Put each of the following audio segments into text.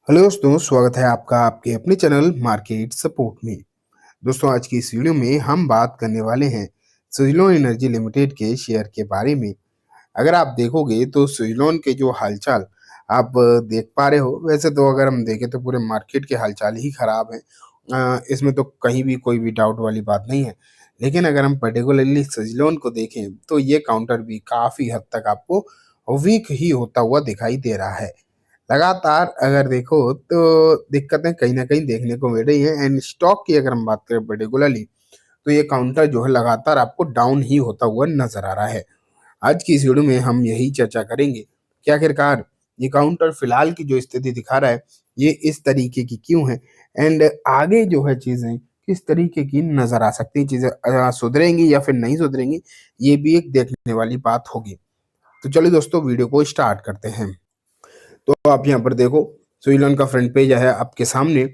Hello दोस्तों, स्वागत है आपका आपके अपने चैनल मार्केट सपोर्ट में। दोस्तों, आज की इस वीडियो में हम बात करने वाले हैं सुज़लोन एनर्जी लिमिटेड के शेयर के बारे में। अगर आप देखोगे तो सुज़लोन के जो हालचाल आप देख पा रहे हो, वैसे तो अगर हम देखें तो पूरे मार्केट के हालचाल ही खराब है। इसमें तो कहीं भी कोई भी डाउट वाली बात नहीं है। लेकिन अगर हम पर्टिकुलरली सुज़लोन को देखें तो ये काउंटर भी काफ़ी हद तक आपको वीक ही होता हुआ दिखाई दे रहा है। लगातार अगर देखो तो दिक्कतें कहीं न कहीं देखने को मिल रही हैं एंड स्टॉक की अगर हम बात करें पर्टिकुलरली तो ये काउंटर जो है लगातार आपको डाउन ही होता हुआ नज़र आ रहा है। आज की इस वीडियो में हम यही चर्चा करेंगे कि आखिरकार ये काउंटर फिलहाल की जो स्थिति दिखा रहा है, ये इस तरीके की क्यों है एंड आगे जो है चीज़ें किस तरीके की नज़र आ सकती हैं, चीज़ें सुधरेंगी या फिर नहीं सुधरेंगी, ये भी एक देखने वाली बात होगी। तो चलिए दोस्तों, वीडियो को स्टार्ट करते हैं। तो आप यहाँ पर देखो, स्विलन का फ्रंट पेज है आपके सामने।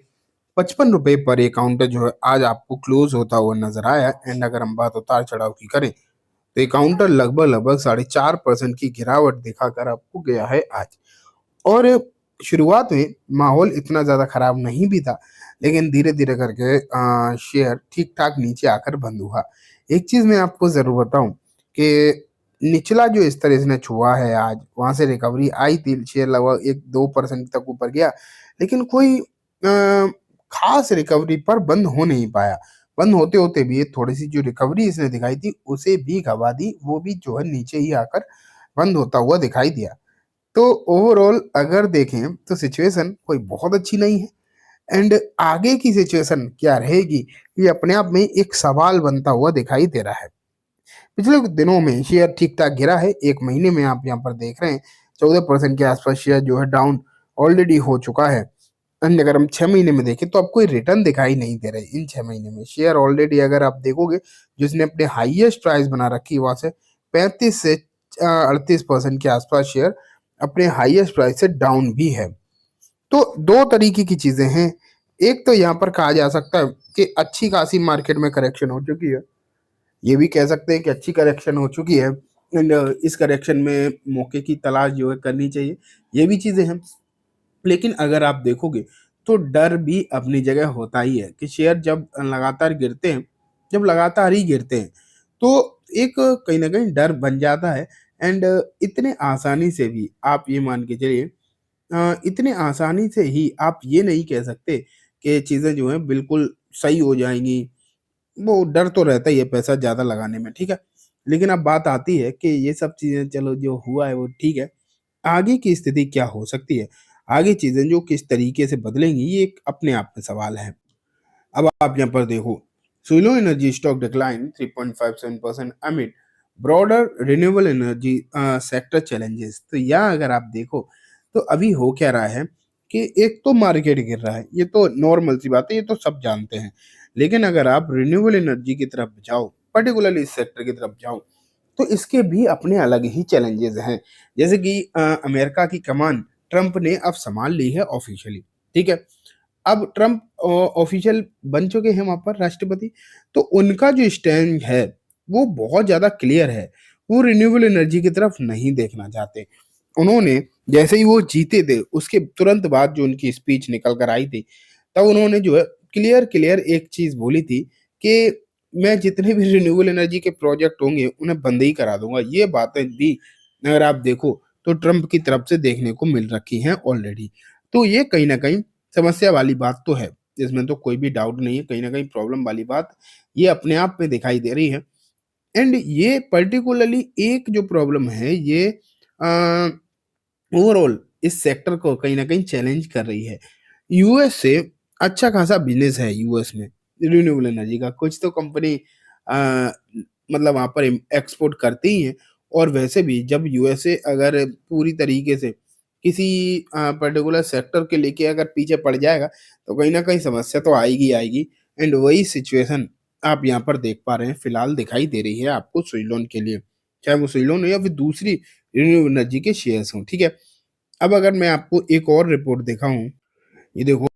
55 रुपए पर ये काउंटर जो है आज आपको क्लोज होता हुआ नजर आया एंड अगर हम बात उतार चढ़ाव की करें तो ये काउंटर लगभग लगभग 4.5% की गिरावट दिखाकर आपको गया है आज। और शुरुआत में माहौल इतना ज़्यादा खराब नहीं भी था, लेकिन धीरे-धीरे करके शेयर ठीक-ठाक नीचे आकर बंद हुआ। एक चीज़ मैं आपको ज़रूर बताऊँ कि निचला जो स्तर इसने छुआ है आज, वहाँ से रिकवरी आई थी, शेयर लगभग 1-2% तक ऊपर गया, लेकिन कोई ख़ास रिकवरी पर बंद हो नहीं पाया। बंद होते-होते भी थोड़ी-सी जो रिकवरी इसने दिखाई थी, उसे भी गँवा दी, वो भी जो है नीचे ही आकर बंद होता हुआ दिखाई दिया। तो ओवरऑल अगर देखें तो सिचुएशन कोई बहुत अच्छी नहीं है एंड आगे की सिचुएशन क्या रहेगी, ये अपने आप में एक सवाल बनता हुआ दिखाई दे रहा है। पिछले कुछ दिनों में शेयर ठीक-ठाक गिरा है, 1 महीने में आप यहाँ पर देख रहे हैं 14% के आसपास शेयर जो है डाउन ऑलरेडी हो चुका है। एंड अगर हम 6 महीने में देखें तो आपको रिटर्न दिखाई नहीं दे रहे इन 6 महीने में। शेयर ऑलरेडी अगर आप देखोगे, जिसने अपने हाईएस्ट प्राइस बना रखी है, वहाँ से 35 से 38% के आसपास शेयर अपने हाईएस्ट प्राइस से डाउन भी है। तो 2 तरीके की चीज़ें हैं। एक तो यहाँ पर कहा जा सकता है कि अच्छी खासी मार्केट में करेक्शन हो चुकी है। ये भी कह सकते हैं कि अच्छी करेक्शन हो चुकी है एंड इस करेक्शन में मौके की तलाश जो है करनी चाहिए। ये भी चीज़ें हैं। लेकिन अगर आप देखोगे तो डर भी अपनी जगह होता ही है कि शेयर जब लगातार गिरते हैं, जब लगातार ही गिरते हैं, तो एक कहीं न कहीं डर बन जाता है एंड इतने आसानी से भी आप ये मान के चलिए, इतने आसानी से ही आप ये नहीं कह सकते कि चीज़ें जो हैं बिल्कुल सही हो जाएँगी। वो डर तो रहता ही है पैसा ज़्यादा लगाने में, ठीक है? लेकिन अब बात आती है कि ये सब चीज़ें चलो जो हुआ है वो ठीक है। आगे की स्थिति क्या हो सकती है? आगे चीज़ें जो किस तरीके से बदलेंगी, ये एक अपने आप में सवाल है। अब आप यहाँ पर देखो, solo energy stock decline 3.57% amid broader renewable energy sector challenges. तो यहाँ अगर आप देखो तो अभी हो क्या रहा है कि एक तो मार्केट गिर रहा है, ये तो नॉर्मल सी बात है, ये तो सब जानते हैं। लेकिन अगर आप रिन्यूएबल एनर्जी की तरफ जाओ, पर्टिकुलरली इस सेक्टर की तरफ जाओ, तो इसके भी अपने अलग ही चैलेंजेस हैं। जैसे कि अमेरिका की कमान ट्रंप ने अब संभाल ली है ऑफिशियली, ठीक है? अब ट्रंप ऑफिशियल बन चुके हैं वहाँ पर राष्ट्रपति, तो उनका जो स्टैंड है, वो बहुत ज़्यादा क्लियर है। वो रिन्यूएबल एनर्जी की तरफ नहीं देखना चाहते। उन्होंने जैसे ही वो जीते थे, उसके तुरंत बाद जो उनकी स्पीच निकल कर आई थी, तब उन्होंने जो है क्लियर एक चीज़ बोली थी कि मैं जितने भी रिन्यूएबल एनर्जी के प्रोजेक्ट होंगे, उन्हें बंद ही करा दूँगा। ये बातें भी अगर आप देखो, तो ट्रंप की तरफ से देखने को मिल रखी हैं ऑलरेडी। तो ये कहीं न कहीं समस्या वाली बात तो है, इसमें तो कोई भी डाउट नहीं है, कहीं न कहीं प्रॉब्लम वाली बात ये अपने आप में दिखाई दे रही है एंड ये पर्टिकुलरली एक जो प्रॉब्लम है ये अ, ओवरऑल इस सेक्टर को कहीं न कहीं चैलेंज कर रही है। यूएस से अच्छा खासा बिज़नेस है यूएस में, रिन्यूएबल एनर्जी का, कुछ तो कंपनी अ, मतलब वहाँ पर एक्सपोर्ट करती ही हैं और वैसे भी जब यूएसए अगर पूरी तरीके से किसी पर्टिकुलर सेक्टर के लेके अगर पीछे पड़ जाएगा, तो कहीं न कहीं समस्या तो आएगी ही आएगी एंड वही सिचुएशन आप यहाँ पर देख पा रहे हैं, फिलहाल दिखाई दे रही है आपको सुइलोन के लिए। चाहे वो सुइलोन हो या फिर दूसरी रिन्यूएबल एनर्जी के शेयर्स हों, ठीक है? अब अगर मैं आपको एक और रिपोर्ट दिखाऊँ, ये देखो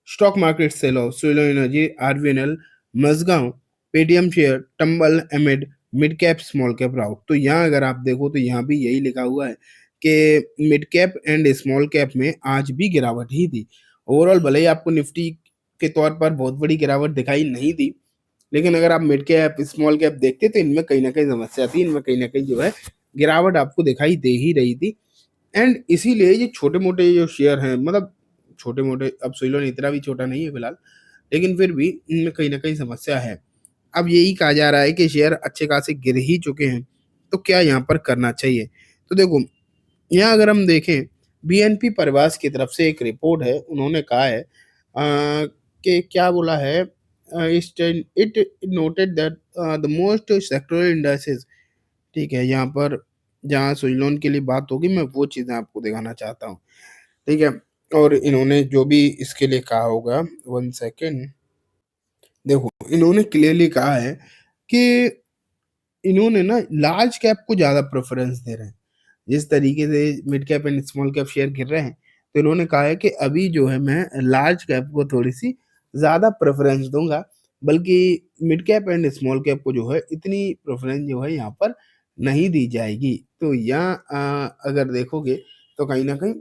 stock market sell off solar energy, RVNL, Mazagon, Paytm share, tumble, amid, mid cap, small cap rout. तो यहाँ अगर आप देखो तो यहाँ भी यही लिखा हुआ है कि mid cap and small cap में आज भी गिरावट ही थी। ओवरऑल भले ही आपको निफ्टी के तौर पर बहुत बड़ी गिरावट दिखाई नहीं दी, लेकिन अगर आप मिड कैप, स्मॉल कैप देखते तो इनमें कहीं न कहीं समस्या थी, इनमें कहीं न कहीं जो है गिरावट आपको दिखाई दे ही रही थी। एंड इसीलिए ये छोटे-मोटे जो शेयर हैं, मतलब छोटे-मोटे, अब सुइलोन इतना भी छोटा नहीं है फिलहाल, लेकिन फिर भी इनमें कहीं न कहीं समस्या है। अब यही कहा जा रहा है कि शेयर अच्छे खासे गिर ही चुके हैं, तो क्या यहाँ पर करना चाहिए? तो देखो, यहाँ अगर हम देखें, बीएनपी पारिभाष की तरफ से एक रिपोर्ट है, उन्होंने कहा है कि क्या बोला है, it noted that the most sectoral indices, ठीक है, यहाँ पर जहाँ सुइलोन के लिए बात होगी मैं वो चीज़ें आपको दिखाना चाहता हूँ, ठीक है? और इन्होंने जो भी इसके लिए कहा होगा, 1 सेकंड, देखो इन्होंने क्लियरली कहा है कि इन्होंने ना लार्ज कैप को ज़्यादा प्रेफ़रेंस दे रहे हैं। जिस तरीके से mid cap and small cap share गिर रहे हैं, तो इन्होंने कहा है कि अभी जो है मैं लार्ज कैप को थोड़ी-सी ज़्यादा प्रेफ़रेंस दूँगा, बल्कि mid cap and small cap को जो है इतनी प्रेफ़रेंस जो है यहाँ पर नहीं दी जाएगी। तो यहाँ अगर देखोगे तो कहीं न कहीं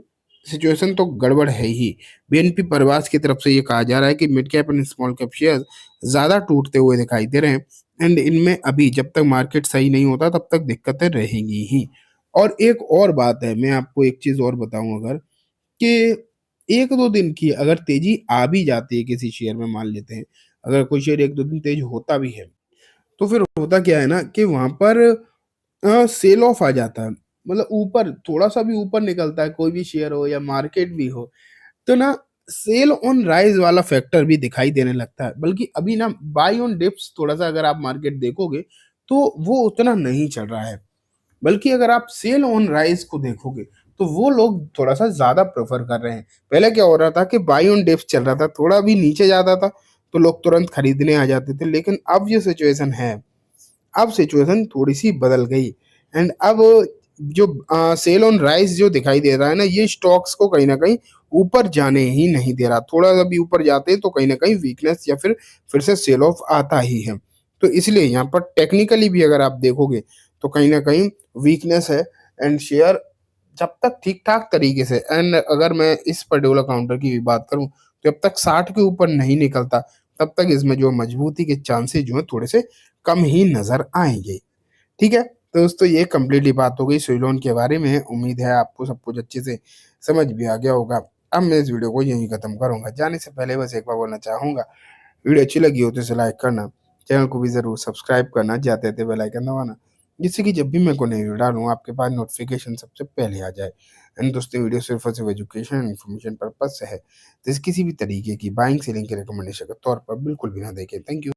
सिचुएशन तो गड़बड़ है ही। बीएनपी पारिभाष की तरफ से ये कहा जा रहा है कि mid cap and small cap shares ज़्यादा टूटते हुए दिखाई दे रहे हैं एंड इनमें अभी जब तक मार्केट सही नहीं होता तब तक दिक्कतें रहेंगी ही। और एक और बात है, मैं आपको एक चीज़ और बताऊँ अगर, कि 1-2 दिन की अगर तेज़ी आ भी जाती है किसी शेयर में, मान लेते हैं, अगर कोई शेयर 1-2 दिन तेज़ होता भी है, तो फिर होता क्या है ना कि वहाँ पर सेल ऑफ आ जाता है। मतलब ऊपर थोड़ा-सा भी ऊपर निकलता है, कोई भी शेयर हो या मार्केट भी हो, तो ना सेल ऑन राइज़ वाला फैक्टर भी दिखाई देने लगता है। बल्कि अभी ना बाय ऑन डिप्स थोड़ा-सा अगर आप मार्केट देखोगे, तो वो उतना नहीं चल रहा है। बल्कि अगर आप सेल ऑन राइज़ को देखोगे, तो वो लोग थोड़ा-सा ज़्यादा प्रेफ़र कर रहे हैं। पहले क्या हो रहा था कि बाय ऑन डिप्स चल रहा था, थोड़ा भी नीचे जाता था, तो लोग तुरंत खरीदने आ जाते थे। लेकिन अब ये सिचुएशन है, अब सिचुएशन थोड़ी-सी बदल गई एंड अब जो सेल ऑन राइज़ जो दिखाई दे रहा है ना, ये स्टॉक्स को कहीं न कहीं ऊपर जाने ही नहीं दे रहा। थोड़ा-सा भी ऊपर जाते हैं तो कहीं न कहीं वीकनेस या फिर से सेल ऑफ आता ही है। तो इसलिए यहाँ पर टेक्निकली भी अगर आप देखोगे, तो कहीं न कहीं वीकनेस है एंड शेयर जब तक ठीक-ठाक तरीके से, एंड अगर मैं इस पर्टिकुलर काउंटर की भी बात करूँ, तो जब तक 60 के ऊपर नहीं निकलता, तब तक इसमें जो मजबूती के चांसेस जो हैं थोड़े से कम ही नज़र आएँगे। ठीक है? तो दोस्तों ये कंप्लीटली बात हो गई सुइलोन के बारे में। उम्मीद है आपको सब कुछ अच्छे से समझ भी आ गया होगा। अब मैं इस वीडियो को यहीं खत्म करूँगा। जाने से पहले बस एक बार बोलना चाहूँगा, वीडियो अच्छी लगी हो तो इसे लाइक करना, चैनल को भी ज़रूर सब्सक्राइब करना, जाते-जाते बेल आइकन दबाना, जिससे कि जब भी मैं कोई नई वीडियो डालूँ आपके पास नोटिफ़िकेशन सबसे पहले आ जाए। एंड दोस्तों वीडियो सिर्फ़ और सिर्फ़ एजुकेशन एंड इन्फॉर्मेशन पर्पज़ से है। तो इस किसी भी तरीके की बाइंग, सेलिंग की रिकमेंडेशन के तौर पर बिल्कुल भी ना देखें। Thank you.